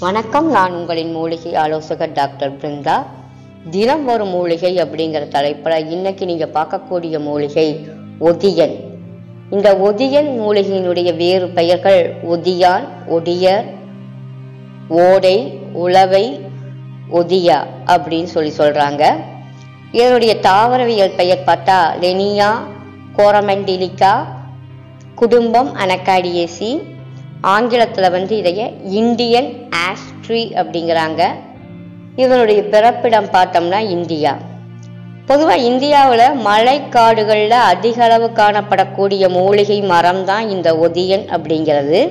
வணக்கம். நான் உங்களின் மூலிகை ஆலோசகர் டாக்டர் பிருந்தா. தினம் ஒரு மூலிகை அப்படிங்கிற தலைப்புல இன்னைக்கு நீங்க பார்க்கக்கூடிய மூலிகை ஒதியன். இந்த ஒதியன் மூலிகையினுடைய வேறு பெயர்கள் ஒதியான், ஒடியர், ஓடை, உளவை, ஒதியா அப்படின்னு சொல்றாங்க. இதனுடைய தாவரவியல் பெயர் பார்த்தா லெனியா கோரமண்டிலிகா, குடும்பம் அனகாடியேசி. ஆங்கிலத்தில் இதைய இந்தியன் ஆஸ்ட்ரி அப்படிங்கிறாங்க. இதனுடைய பிறப்பிடம் பார்த்தோம்னா இந்தியா. பொதுவாக இந்தியாவில் மழைக்காடுகளில் அதிக அளவு காணப்படக்கூடிய மூலிகை மரம் தான் இந்த ஒதியன் அப்படிங்கிறது.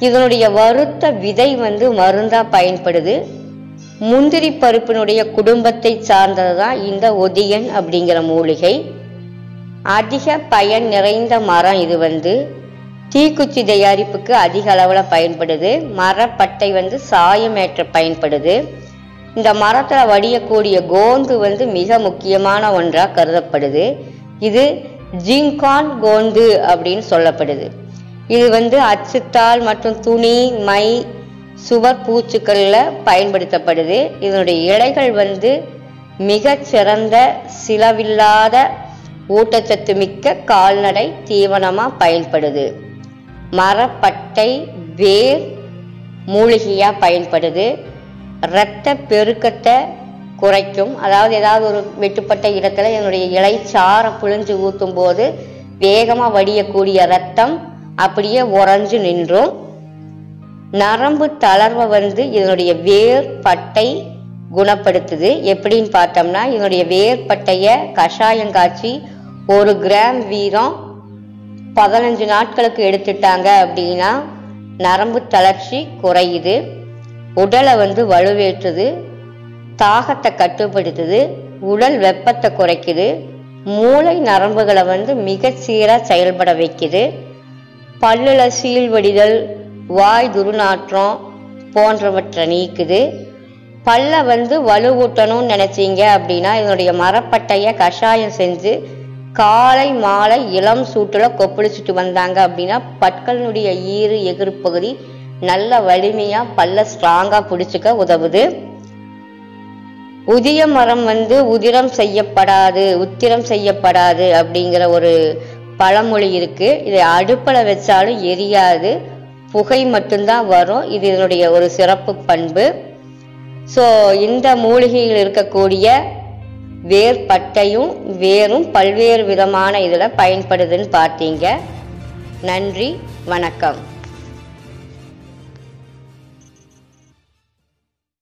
இதனுடைய வறுத்த விதை மருந்தாக பயன்படுது. முந்திரி பருப்பினுடைய குடும்பத்தை சார்ந்தது தான் இந்த ஒதியன் அப்படிங்கிற மூலிகை. அதிக பயன் நிறைந்த மரம் இது. தீக்குச்சி தயாரிப்புக்கு அதிக அளவில் பயன்படுது. மரப்பட்டை சாயமேற்ற பயன்படுது. இந்த மரத்தில் வடியக்கூடிய கோந்து மிக முக்கியமான ஒன்றாக கருதப்படுது. இது ஜிங்கான் கோந்து அப்படின்னு சொல்லப்படுது. இது அச்சுத்தாள் மற்றும் துணி, மை, சுவர் பூச்சுக்களில் பயன்படுத்தப்படுது. இதனுடைய இலைகள் மிகச்சிறந்த சிலவில்லாத ஊட்டச்சத்து மிக்க கால்நடை தீவனமாக பயன்படுது. மரப்பட்டை வேர் மூலிகையாக பயன்படுது. இரத்த பெருக்கத்தை குறைக்கும். அதாவது ஏதாவது ஒரு வெட்டுப்பட்ட இடத்துல என்னுடைய இலை சாரை புழிஞ்சு ஊற்றும் போது வேகமாக வடியக்கூடிய இரத்தம் அப்படியே உறைஞ்சு நின்றும். நரம்பு தளர்வை இதனுடைய வேர் பட்டை குணப்படுத்துது. எப்படின்னு பார்த்தோம்னா இதனுடைய வேர் பட்டையை கஷாயம் காய்ச்சி 1 கிராம் வீதம் 15 நாட்களுக்கு எடுத்துட்டாங்க அப்படின்னா நரம்பு தளர்ச்சி குறையுது. உடலை வலுவேற்றுது. தாகத்தை கட்டுப்படுத்துது. உடல் வெப்பத்தை குறைக்குது. மூளை நரம்புகளை மிக சீராக செயல்பட வைக்குது. பல்லுல சீழ்வடிதல், வாய் துர்நாற்றம் போன்றவற்றை நீக்குது. பல்ல வலுவூட்டணும்னு நினைச்சீங்க அப்படின்னா இதனுடைய மரப்பட்டையை கஷாயம் செஞ்சு காலை மாலை இளம் சூட்டில் கொப்பளிச்சுட்டு வந்தாங்க அப்படின்னா பற்களினுடைய ஈறு எகிறு பகுதி நல்ல வலிமையாக பல்ல ஸ்ட்ராங்காக பிடிச்சிக்க உதவுது. உதிய மரம் உத்திரம் செய்யப்படாது அப்படிங்கிற ஒரு பழமொழி இருக்கு. இதை அடுப்பில் வச்சாலும் எரியாது, புகை மட்டும்தான் வரும். இது இதனுடைய ஒரு சிறப்பு பண்பு. ஸோ இந்த மூலிகையில் இருக்கக்கூடிய வேர் பட்டையும் வேரும் பல்வேறு விதமான இதில் பயன்படுதுன்னு பார்த்தீங்க. நன்றி, வணக்கம்.